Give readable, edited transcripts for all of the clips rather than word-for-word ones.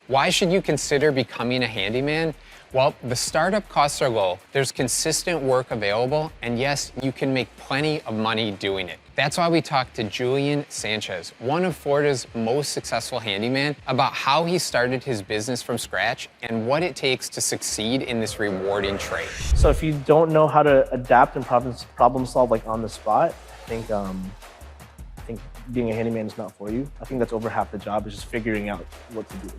Why should you consider becoming a handyman? Well, the startup costs are low, there's consistent work available, and yes, you can make plenty of money doing it. That's why we talked to Jullian Sanchez, one of Florida's most successful handymen, about how he started his business from scratch and what it takes to succeed in this rewarding trade. So if you don't know how to adapt and problem solve like on the spot, I think being a handyman is not for you. I think that's over half the job, is just figuring out what to do.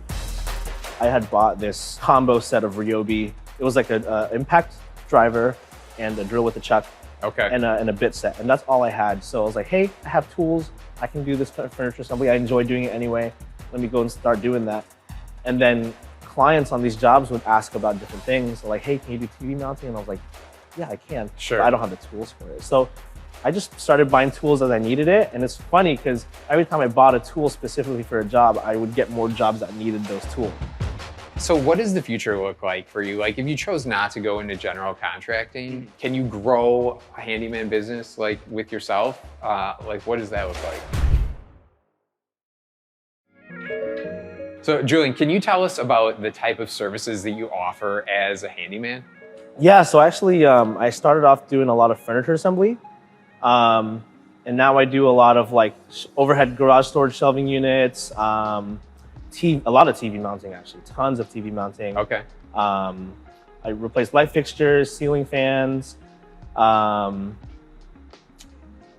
I had bought this combo set of Ryobi. It was like an impact driver and a drill with a chuck. Okay. And a bit set, and that's all I had. So I was like, hey, I have tools. I can do this furniture assembly. I enjoy doing it anyway. Let me go and start doing that. And then clients on these jobs would ask about different things. Like, hey, can you do TV mounting? And I was like, yeah, I can. Sure. But I don't have the tools for it. So I just started buying tools as I needed it. And it's funny because every time I bought a tool specifically for a job, I would get more jobs that needed those tools. So what does the future look like for you? Like if you chose not to go into general contracting, can you grow a handyman business like with yourself? Like what does that look like? So Jullian, can you tell us about the type of services that you offer as a handyman? Yeah, so actually I started off doing a lot of furniture assembly. And now I do a lot of like overhead garage storage shelving units, a lot of TV mounting, actually, tons of TV mounting. Okay. I replaced light fixtures, ceiling fans. Yeah,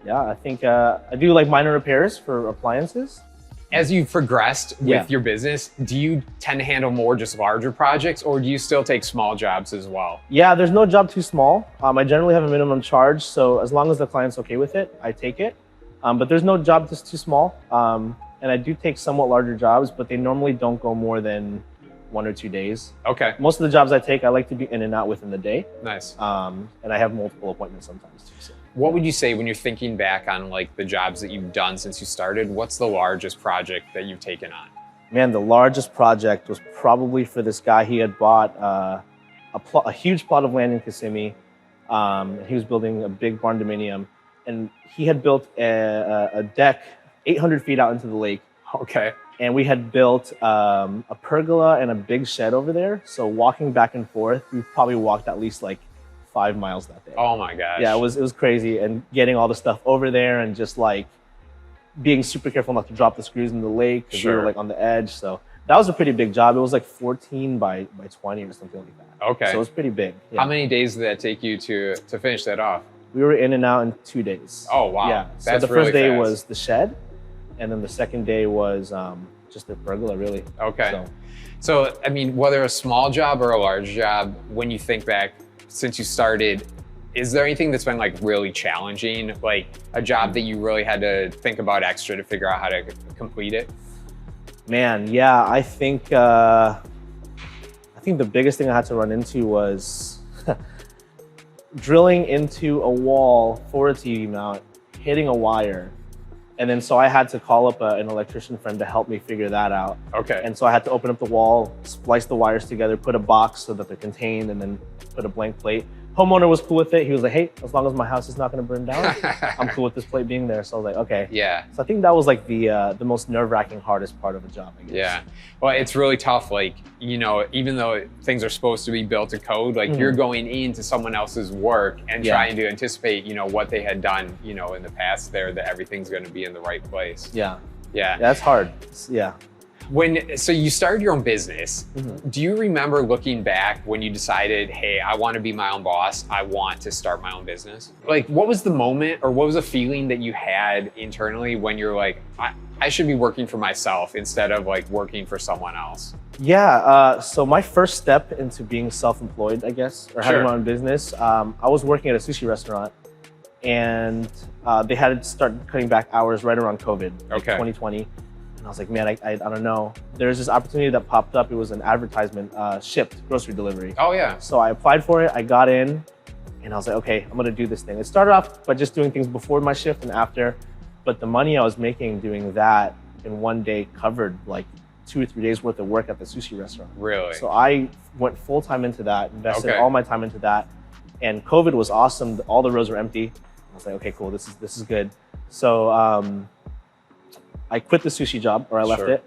I think I do like minor repairs for appliances. As you've progressed with your business, do you tend to handle more just larger projects, or do you still take small jobs as well? Yeah, there's no job too small. I generally have a minimum charge, so as long as the client's okay with it, I take it. But there's no job that's too small. And I do take somewhat larger jobs, but they normally don't go more than 1 or 2 days. Okay. Most of the jobs I take, I like to be in and out within the day. Nice. And I have multiple appointments sometimes too. So. What would you say when you're thinking back on like the jobs that you've done since you started? What's the largest project that you've taken on? Man, the largest project was probably for this guy. He had bought a huge plot of land in Kissimmee. He was building a big barn dominium, and he had built a deck 800 feet out into the lake. Okay. And we had built a pergola and a big shed over there. So walking back and forth, we probably walked at least like 5 miles that day. Oh my gosh. Yeah, it was crazy. And getting all the stuff over there and just like being super careful not to drop the screws in the lake because we were like on the edge. So that was a pretty big job. It was like 14 by 20 or something like that. Okay. So it was pretty big. Yeah. How many days did that take you to finish that off? We were in and out in 2 days. Oh, wow. Yeah. So That's the first really day fast. was the shed. And then the second day was just the pergola, really. Okay. So, I mean, whether a small job or a large job, when you think back since you started, is there anything that's been like really challenging? Like a job that you really had to think about extra to figure out how to complete it? Man, yeah, I think the biggest thing I had to run into was drilling into a wall for a TV mount, hitting a wire. And then so I had to call up an electrician friend to help me figure that out. Okay. And so I had to open up the wall, splice the wires together, put a box so that they're contained, and then put a blank plate. Homeowner was cool with it. He was like, hey, as long as my house is not going to burn down, I'm cool with this plate being there. So I was like, okay. Yeah. So I think that was like the most nerve-wracking, hardest part of a job, I guess. Yeah. Well, it's really tough. Like, you know, even though things are supposed to be built to code, like you're going into someone else's work and trying to anticipate, you know, what they had done, you know, in the past there, that everything's going to be in the right place. Yeah. Yeah. That's hard. Yeah. So you started your own business. Do you remember looking back when you decided, hey, I want to be my own boss, I want to start my own business? Like, what was the moment or what was the feeling that you had internally when you're like, I should be working for myself instead of like working for someone else? Yeah, so my first step into being self-employed, I guess, or having my own business, I was working at a sushi restaurant, and they had to start cutting back hours right around COVID, like 2020. And I was like, man, I don't know. There's this opportunity that popped up. It was an advertisement, shipped grocery delivery. Oh yeah. So I applied for it, I got in, and I was like, okay, I'm gonna do this thing. It started off by just doing things before my shift and after, but the money I was making doing that in one day covered like 2 or 3 days worth of work at the sushi restaurant. Really? So I went full time into that, invested all my time into that. And COVID was awesome. All the rows were empty. I was like, okay, cool, this is good. So I quit the sushi job, or I left it.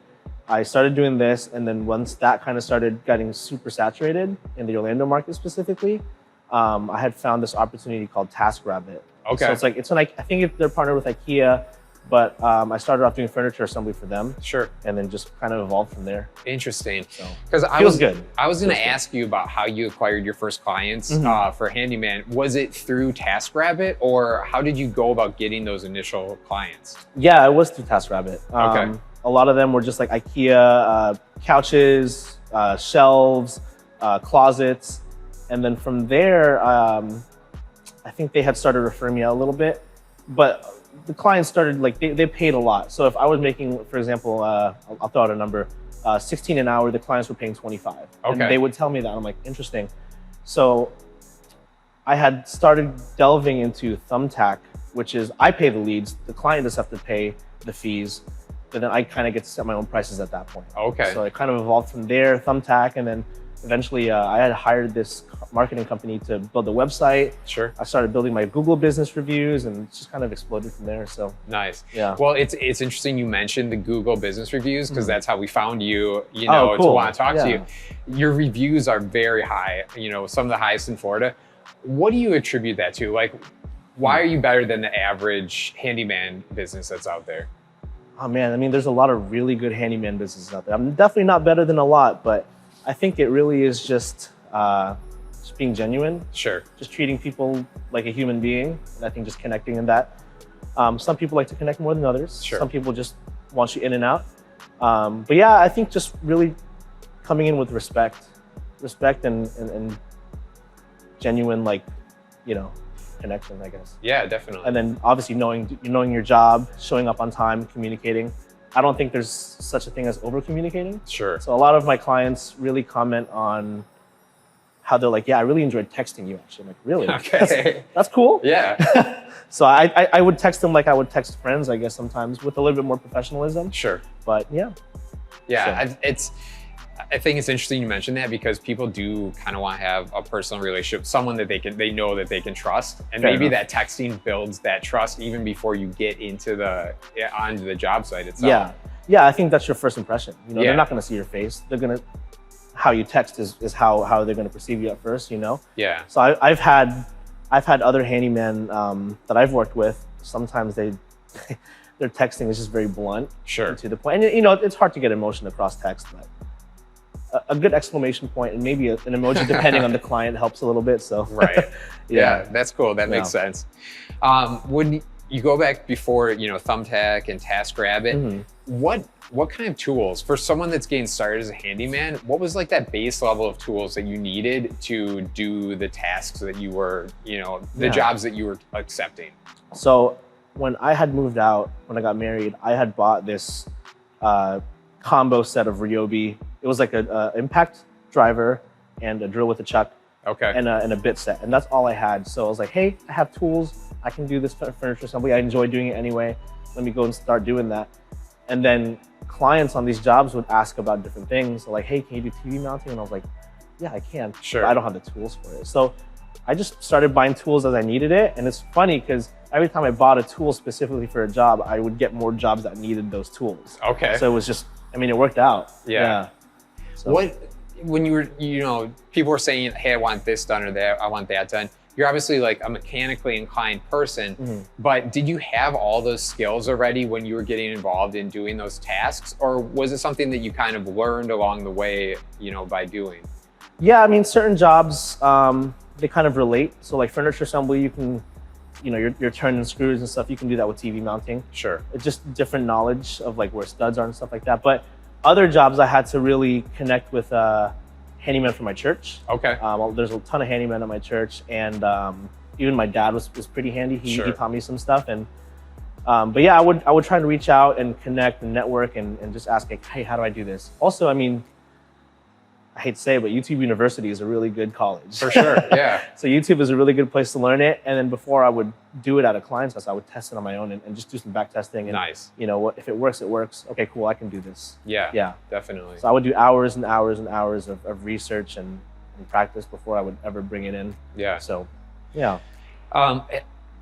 I started doing this, and then once that kind of started getting super saturated in the Orlando market specifically, I had found this opportunity called TaskRabbit. Okay. So it's like I think they're partnered with IKEA, but I started off doing furniture assembly for them. Sure. And then just kind of evolved from there. Interesting. So because I was going to ask you about how you acquired your first clients for Handyman. Was it through TaskRabbit, or how did you go about getting those initial clients? Yeah, it was through TaskRabbit. Okay. A lot of them were just like IKEA couches, shelves, closets, and then from there, I think they had started referring me out a little bit, but the clients started like they paid a lot. So if I was making, for example, I'll throw out a number, 16 an hour, the clients were paying 25. Okay. And they would tell me that. I'm like, interesting. So I had started delving into Thumbtack, which is I pay the leads, the client does have to pay the fees, but then I kind of get to set my own prices at that point. Okay. So it kind of evolved from there, Thumbtack, and then eventually I had hired this marketing company to build a website. Sure. I started building my Google business reviews, and it just kind of exploded from there. So nice. Yeah. Well, it's interesting you mentioned the Google business reviews, because that's how we found you, cool. to want to talk to you. Your reviews are very high, some of the highest in Florida. What do you attribute that to? Like, why are you better than the average handyman business that's out there? Oh man, I mean, there's a lot of really good handyman businesses out there. I'm definitely not better than a lot, but I think it really is just being genuine. Sure. Just treating people like a human being. And I think just connecting in that. Some people like to connect more than others. Sure. Some people just want you in and out. But yeah, I think just really coming in with respect and genuine, connection, I guess. Yeah, definitely. And then obviously knowing your job, showing up on time, communicating. I don't think there's such a thing as over communicating. Sure. So a lot of my clients really comment on how they're like, yeah, I really enjoyed texting you actually. I'm like, really? Okay. That's cool. Yeah. So I would text them like I would text friends, I guess, sometimes with a little bit more professionalism. Sure. But yeah. Yeah, so. I think it's interesting you mentioned that, because people do kind of want to have a personal relationship, someone that they know that they can trust, and Fair maybe enough. that texting builds that trust even before you get into onto the job site itself. Yeah, I think that's your first impression. They're Yeah. not going to see your face. How you text is how they're going to perceive you at first. Yeah. So I've had other handymen that I've worked with. Sometimes their texting is just very blunt. Sure. And to the point. And it's hard to get emotion across text, but a good exclamation point and maybe an emoji depending on the client helps a little bit. So Right. Yeah, that's cool. That makes sense. When you go back before, Thumbtack and TaskRabbit, what kind of tools for someone that's getting started as a handyman? What was like that base level of tools that you needed to do the tasks that you were, the jobs that you were accepting? So when I had moved out, when I got married, I had bought this combo set of Ryobi. It was like a impact driver and a drill with a chuck. Okay. And a bit set, and that's all I had. So I was like, hey, I have tools. I can do this furniture assembly. I enjoy doing it anyway. Let me go and start doing that. And then clients on these jobs would ask about different things. Like, hey, can you do TV mounting? And I was like, yeah, I can. Sure. But I don't have the tools for it. So I just started buying tools as I needed it. And it's funny because every time I bought a tool specifically for a job, I would get more jobs that needed those tools. Okay. So it was just, it worked out. Yeah. So. When you were, people were saying, hey, I want this done or that, I want that done. You're obviously like a mechanically inclined person, but did you have all those skills already when you were getting involved in doing those tasks? Or was it something that you kind of learned along the way, by doing? Yeah, certain jobs, they kind of relate. So like furniture assembly, you can, you're turning screws and stuff. You can do that with TV mounting. Sure. It's just different knowledge of like where studs are and stuff like that. But other jobs, I had to really connect with handymen from my church. Okay. There's a ton of handymen at my church, and even my dad was pretty handy. He taught me some stuff, and but yeah, I would try to reach out and connect and network and just ask like, hey, how do I do this? Also, I hate to say it, but YouTube University is a really good college. For sure, yeah. So YouTube is a really good place to learn it. And then before I would do it at a client's house, I would test it on my own and just do some back testing. And, nice. If it works, it works. Okay, cool, I can do this. Yeah, definitely. So I would do hours and hours and hours of research and practice before I would ever bring it in. Yeah. So, yeah.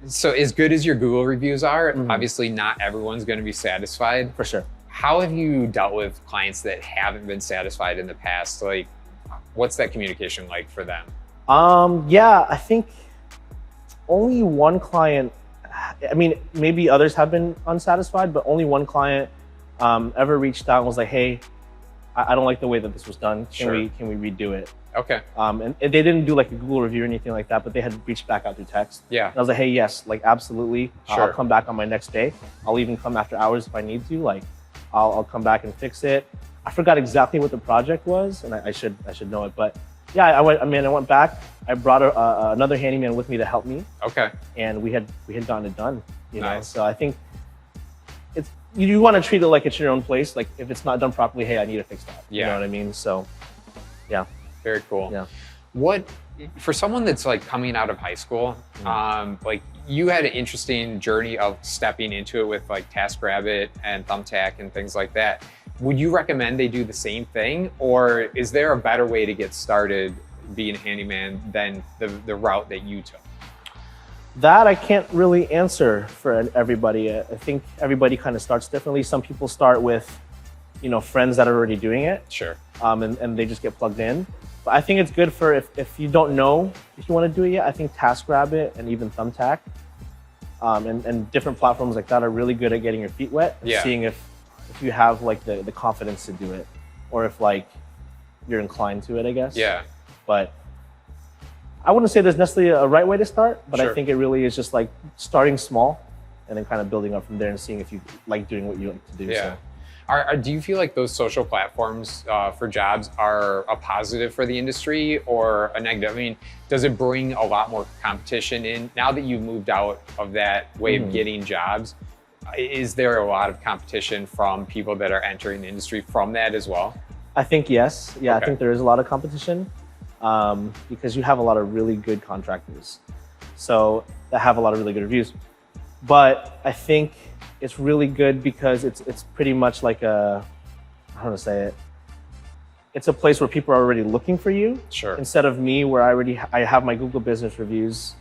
So as good as your Google reviews are, obviously not everyone's going to be satisfied. For sure. How have you dealt with clients that haven't been satisfied in the past? Like, what's that communication like for them? Yeah, I think only one client, I mean, maybe others have been unsatisfied, but only one client ever reached out and was like, hey, I don't like the way that this was done. Can we redo it? Okay. And they didn't do like a Google review or anything like that, but they had reached back out through text. Yeah. And I was like, hey, yes, like absolutely. I'll come back on my next day. I'll even come after hours if I need to. Like, I'll come back and fix it. I forgot exactly what the project was, and I should know it. But yeah, I went back. I brought another handyman with me to help me. Okay. And we had gotten it done. You know, so I think it's you want to treat it like it's your own place. Like if it's not done properly, hey, I need to fix that. Yeah. You know what I mean? So, yeah. Very cool. Yeah. What for someone that's like coming out of high school, like you had an interesting journey of stepping into it with like TaskRabbit and Thumbtack and things like that. Would you recommend they do the same thing, or is there a better way to get started being a handyman than the route that you took? That I can't really answer for everybody. I think everybody kind of starts differently. Some people start with, you know, friends that are already doing it. Sure. And they just get plugged in. But I think it's good for if you don't know if you want to do it yet. I think TaskRabbit and even Thumbtack and different platforms like that are really good at getting your feet wet. Yeah. Seeing if you have like the confidence to do it, or if like you're inclined to it, I guess. Yeah. But I wouldn't say there's necessarily a right way to start, but I think it really is just like starting small and then kind of building up from there and seeing if you like doing what you like to do. Yeah. So. Do you feel like those social platforms for jobs are a positive for the industry or a negative? I mean, does it bring a lot more competition in? Now that you've moved out of that way of getting jobs, is there a lot of competition from people that are entering the industry from that as well? I think yes. Yeah, okay. I think there is a lot of competition because you have a lot of really good contractors so that have a lot of really good reviews. But I think it's really good because it's pretty much like how to say it. It's a place where people are already looking for you. Sure. Instead of me, where I have my Google business reviews,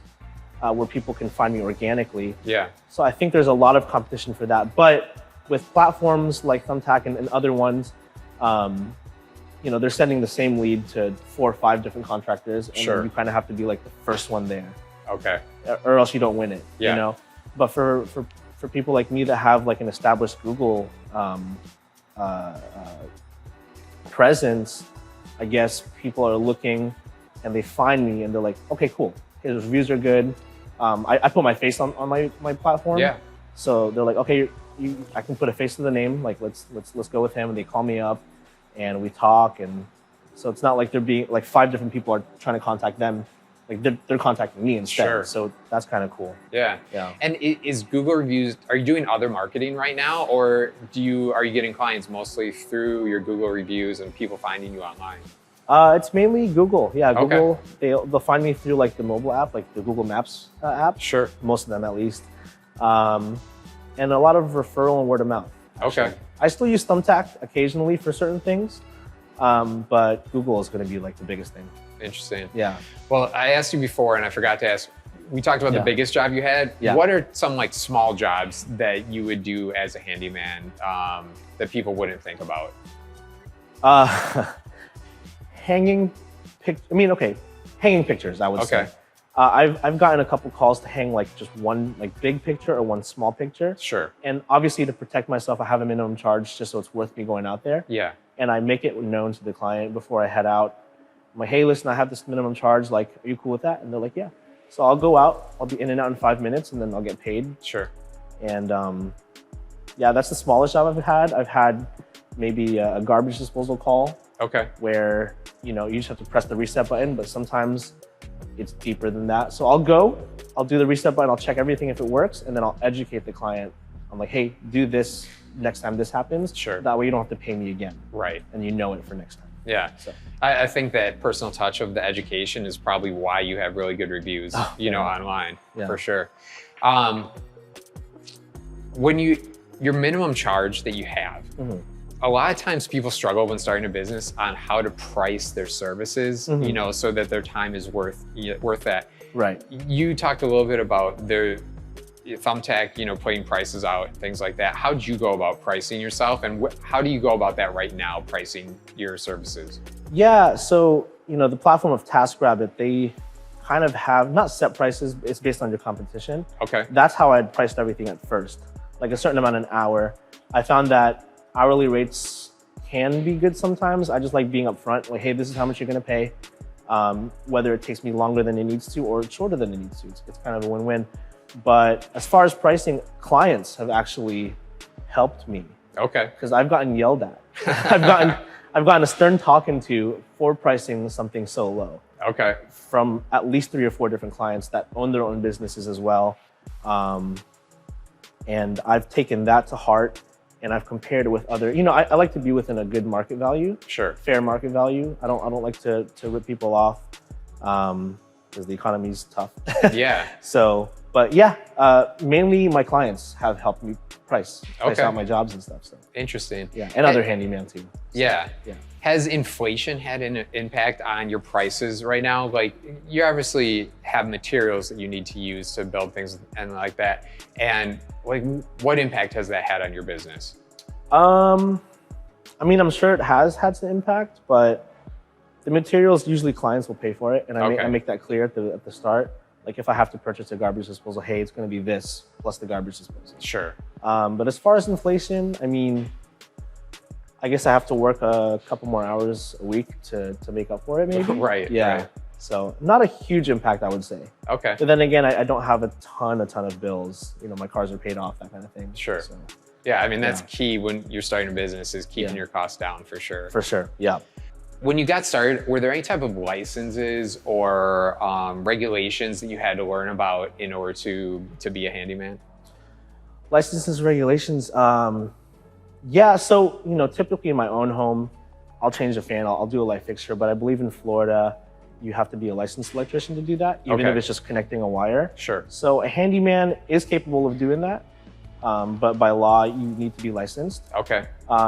where people can find me organically. Yeah. So I think there's a lot of competition for that. But with platforms like Thumbtack and other ones, you know, they're sending the same lead to 4 or 5 different contractors, and you kind of have to be like the first one there. Okay. Or else you don't win it. Yeah. You know. But for people like me that have like an established Google presence, I guess people are looking and they find me and they're like, okay, cool. His reviews are good. I put my face on my platform. Yeah. So they're like, okay, I can put a face to the name. Like let's go with him. And they call me up and we talk. And so it's not like they're being like 5 different people are trying to contact them. Like they're contacting me instead. Sure. So that's kind of cool. Yeah. Yeah. And is Google reviews, are you doing other marketing right now, or are you getting clients mostly through your Google reviews and people finding you online? It's mainly Google. Yeah, Google. Okay. They'll find me through like the mobile app, like the Google Maps app. Sure. Most of them at least. And a lot of referral and word of mouth. Actually. Okay. I still use Thumbtack occasionally for certain things, but Google is going to be like the biggest thing. Interesting. Yeah. Well, I asked you before and I forgot to ask, we talked about the biggest job you had. Yeah. What are some like small jobs that you would do as a handyman that people wouldn't think about? Hanging pictures, I would say. I've gotten a couple calls to hang like just one like big picture or one small picture. Sure. And obviously to protect myself, I have a minimum charge just so it's worth me going out there. Yeah. And I make it known to the client before I head out. I'm like, hey, listen, I have this minimum charge. Like, are you cool with that? And they're like, yeah. So I'll go out. I'll be in and out in 5 minutes, and then I'll get paid. Sure. And yeah, that's the smallest job I've had. I've had maybe a garbage disposal call. Okay. Where you just have to press the reset button, but sometimes it's deeper than that. So I'll do the reset button. I'll check everything if it works, and then I'll educate the client. I'm like, hey, do this next time this happens. Sure. That way you don't have to pay me again. Right. And you know it for next time. Yeah, so. I think that personal touch of the education is probably why you have really good reviews, online, for sure. When your minimum charge that you have, a lot of times people struggle when starting a business on how to price their services, so that their time is worth that. Right. You talked a little bit about Thumbtack, putting prices out, things like that. How did you go about pricing yourself, and how do you go about that right now, pricing your services? Yeah, so the platform of TaskRabbit, they kind of have not set prices. It's based on your competition. Okay. That's how I priced everything at first, like a certain amount an hour. I found that hourly rates can be good sometimes. I just like being upfront, like, hey, this is how much you're gonna pay. Whether it takes me longer than it needs to or shorter than it needs to. It's kind of a win-win. But as far as pricing, clients have actually helped me. Okay. Because I've gotten yelled at. I've gotten a stern talking to for pricing something so low. Okay. From at least 3 or 4 different clients that own their own businesses as well. And I've taken that to heart, and I've compared it with other, I like to be within a good market value. Sure. Fair market value. I don't like to rip people off because the economy's tough. Yeah. But yeah, mainly my clients have helped me price out my jobs and stuff. So interesting. Yeah, and other handyman too. So, yeah. Yeah. Has inflation had an impact on your prices right now? Like, you obviously have materials that you need to use to build things and like that. And like, what impact has that had on your business? I'm sure it has had some impact, but the materials, usually clients will pay for it. And I make that clear at the start. Like, if I have to purchase a garbage disposal, hey, it's going to be this plus the garbage disposal. Sure. But as far as inflation, I guess I have to work a couple more hours a week to make up for it, maybe. Right. Yeah. Right. So not a huge impact, I would say. Okay. But then again, I don't have a ton of bills. My cars are paid off, that kind of thing. Sure. So, yeah, that's key when you're starting a business, is keeping your costs down, for sure. For sure. Yeah. When you got started, were there any type of licenses or regulations that you had to learn about in order to be a handyman? Licenses, regulations. Yeah, so, typically in my own home, I'll change a fan, I'll do a light fixture, but I believe in Florida, you have to be a licensed electrician to do that, even if it's just connecting a wire. Sure. So a handyman is capable of doing that, but by law, you need to be licensed. Okay.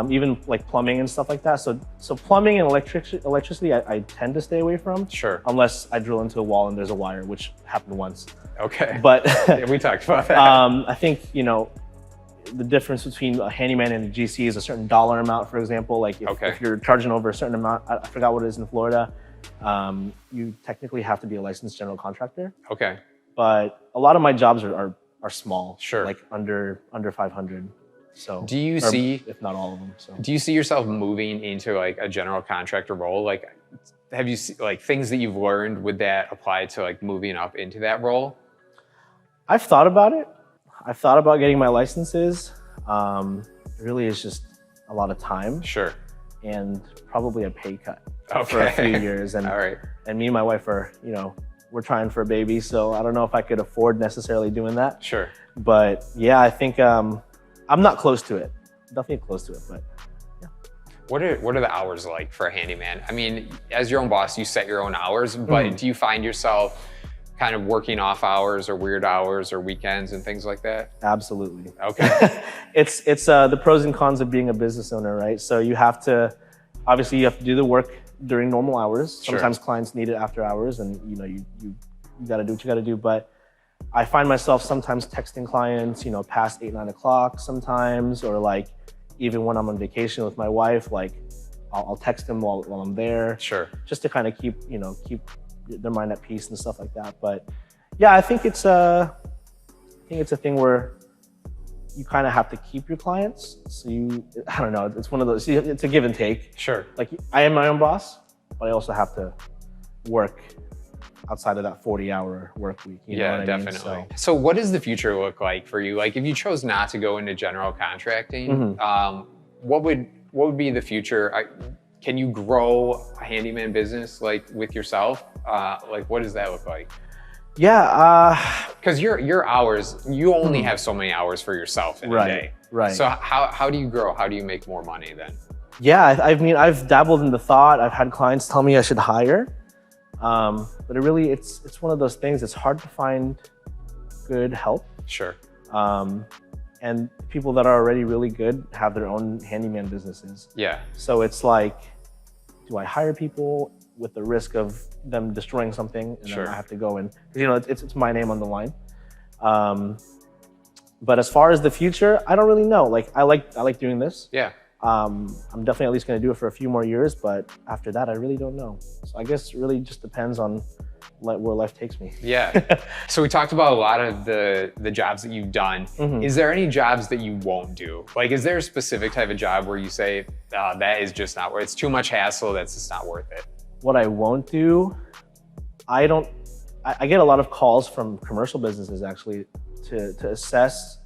Even like plumbing and stuff like that. So plumbing and electricity, I tend to stay away from. Sure. Unless I drill into a wall and there's a wire, which happened once. Okay. But yeah, we talked about that. I think, the difference between a handyman and a GC is a certain dollar amount, for example. Like if you're charging over a certain amount, I forgot what it is in Florida, you technically have to be a licensed general contractor. Okay. But a lot of my jobs are small. Sure. Like under 500. So do you see, if not all of them? So do you see yourself moving into like a general contractor role? Like, have you like things that you've learned, would that apply to like moving up into that role? I've thought about it. I've thought about getting my licenses. It really is just a lot of time. Sure. And probably a pay cut for a few years. And, all right. And me and my wife are, we're trying for a baby. So I don't know if I could afford necessarily doing that. Sure. But yeah, I think I'm not close to it. Definitely close to it, but yeah. What are the hours like for a handyman? As your own boss, you set your own hours, but do you find yourself kind of working off hours or weird hours or weekends and things like that? Absolutely. Okay. It's the pros and cons of being a business owner, right? So you have to do the work during normal hours. Sure. Sometimes clients need it after hours, and you got to do what you got to do. But I find myself sometimes texting clients, past 8, 9 o'clock sometimes, or like even when I'm on vacation with my wife, like I'll text them while I'm there. Sure. Just to kind of keep their mind at peace and stuff like that. But yeah, I think it's a thing where you kind of have to keep your clients. So I don't know, it's one of those, it's a give and take. Sure. Like, I am my own boss, but I also have to work outside of that 40-hour work week. You know what I mean? Definitely. So what does the future look like for you? Like, if you chose not to go into general contracting, what would be the future? Can you grow a handyman business like with yourself? Like, what does that look like? Yeah. Because your hours, you only have so many hours for yourself in a day. Right. So how do you grow? How do you make more money then? Yeah, I've dabbled in the thought. I've had clients tell me I should hire, but it's one of those things. It's hard to find good help. Sure. And people that are already really good have their own handyman businesses. Yeah. So it's like, do I hire people with the risk of them destroying something, and then I have to go and, it's my name on the line. But as far as the future, I don't really know. Like I like doing this. Yeah. I'm definitely at least going to do it for a few more years, but after that, I really don't know. So I guess it really just depends on where life takes me. Yeah. So we talked about a lot of the jobs that you've done. Is there any jobs that you won't do? Like, is there a specific type of job where you say, that is just not worth it? It's too much hassle, that's just not worth it? What I won't do, I get a lot of calls from commercial businesses actually to assess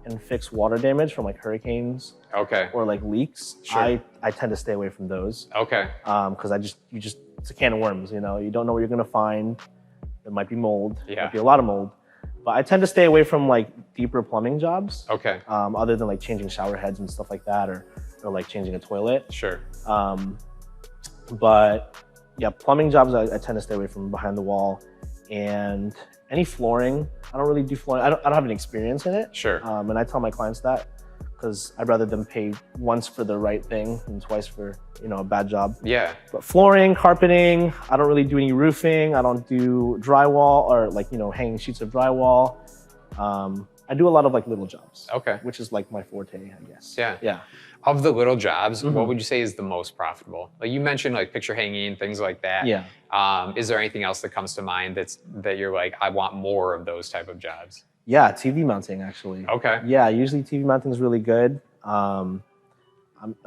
and fix water damage from like hurricanes. Okay. Or like leaks. Sure. I tend to stay away from those. Okay. Because it's a can of worms, you know. You don't know what you're gonna find. There might be mold. Yeah. There might be a lot of mold. But I tend to stay away from like deeper plumbing jobs. Okay. Other than like changing shower heads and stuff like that, or like changing a toilet. Sure. But yeah, plumbing jobs I tend to stay away from behind the wall. And any flooring, I don't really do flooring. I don't have any experience in it. Sure. And I tell my clients that, because I'd rather them pay once for the right thing than twice for, you know, a bad job. Yeah. But flooring, carpeting, I don't really do any roofing. I don't do drywall or like, you know, hanging sheets of drywall. I do a lot of like little jobs. Okay. Which is like my forte, I guess. Yeah. Yeah. Of the little jobs, what would you say is the most profitable? Like you mentioned like picture hanging, things like that. Yeah. Is there anything else that comes to mind that you're like, I want more of those type of jobs? Yeah, TV mounting actually. Okay. Yeah, usually TV mounting is really good. I'm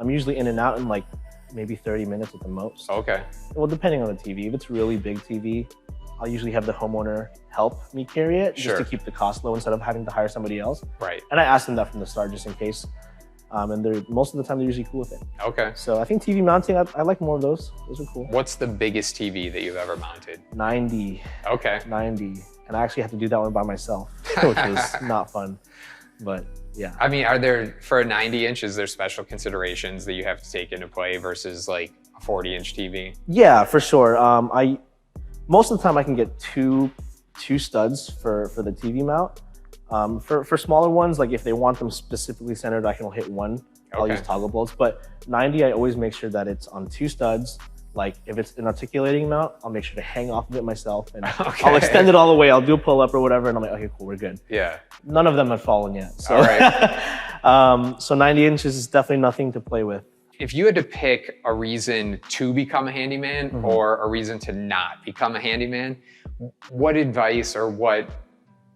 usually in and out in like maybe 30 minutes at the most. Okay. Well, depending on the TV. If it's really big TV, I'll usually have the homeowner help me carry it just to keep the cost low instead of having to hire somebody else. Right. And I asked them that from the start just in case. And most of the time they're usually cool with it. Okay. So I think TV mounting, I like more of those. Those are cool. What's the biggest TV that you've ever mounted? 90. Okay. 90. And I actually had to do that one by myself, which was not fun. But yeah. I mean, for a 90-inch, is there special considerations that you have to take into play versus like a 40-inch TV? Yeah, for sure. Most of the time I can get two studs for the TV mount. For smaller ones, like if they want them specifically centered, I can hit one. I'll use toggle bolts. But 90, I always make sure that it's on 2 studs. Like if it's an articulating mount, I'll make sure to hang off of it myself and I'll extend it all the way. I'll do a pull up or whatever. And I'm like, okay, cool, we're good. Yeah. None of them have fallen yet. So. All right. So 90 inches is definitely nothing to play with. If you had to pick a reason to become a handyman or a reason to not become a handyman, what advice or what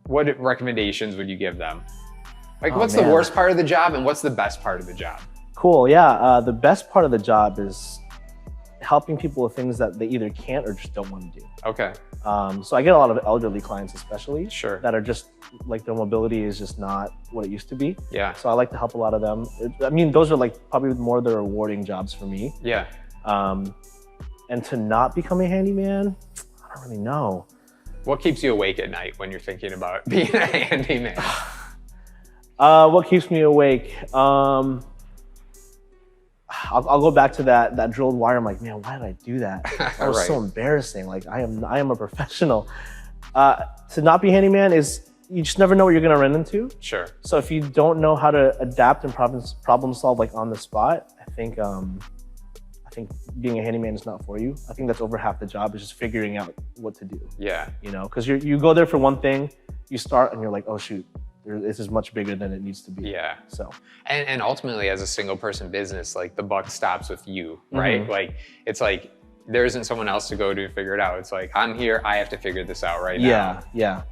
recommendations would you give them? Like what's the worst part of the job and what's the best part of the job? Cool, yeah. The best part of the job is helping people with things that they either can't or just don't want to do. Okay. So I get a lot of elderly clients especially. Sure. That are just like their mobility is just not what it used to be. Yeah. So I like to help a lot of them. I mean, those are like probably more the rewarding jobs for me. Yeah. And to not become a handyman, I don't really know. What keeps you awake at night when you're thinking about being a handyman? What keeps me awake? I'll go back to that drilled wire. I'm like, man, why did I do that? That was so embarrassing. Like I am a professional. To not be handyman is you just never know what you're gonna run into. Sure. So if you don't know how to adapt and problem solve like on the spot, I think being a handyman is not for you. I think that's over half the job is just figuring out what to do. Yeah. You know, because you go there for one thing, you start and you're like, oh shoot, this is much bigger than it needs to be. Yeah. So. And ultimately, as a single person business, like the buck stops with you, right? Like it's like there isn't someone else to go to figure it out. It's like I'm here, I have to figure this out right now. Yeah.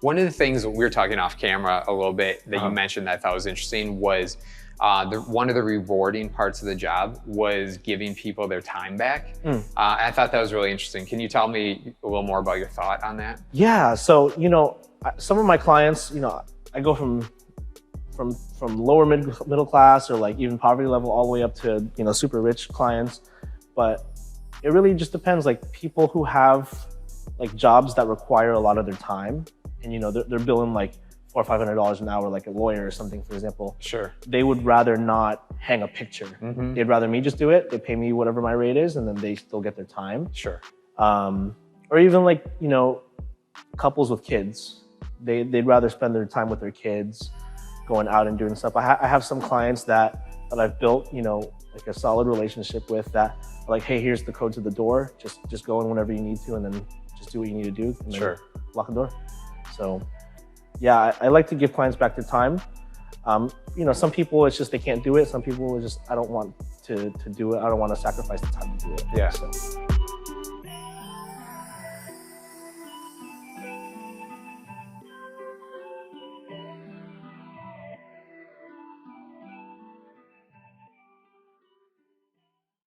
One of the things that we were talking off camera a little bit that you mentioned that I thought was interesting was one of the rewarding parts of the job was giving people their time back. I thought that was really interesting. Can you tell me a little more about your thought on that? Yeah. So some of my clients, I go from lower middle class or like even poverty level all the way up to super rich clients, but it really just depends. Like people who have like jobs that require a lot of their time, and they're billing like $400 or $500 an hour, like a lawyer or something, for example. Sure. They would rather not hang a picture. They'd rather me just do it. They pay me whatever my rate is, and then they still get their time. Sure. Or even like couples with kids. They'd rather spend their time with their kids, going out and doing stuff. I have some clients that I've built, like a solid relationship with that are like, hey, here's the code to the door. Just go in whenever you need to, and then just do what you need to do. And then lock the door. So, yeah, I like to give clients back their time. You know, some people it's just they can't do it. Some people it's just I don't want to do it. I don't want to sacrifice the time to do it. Yeah. So.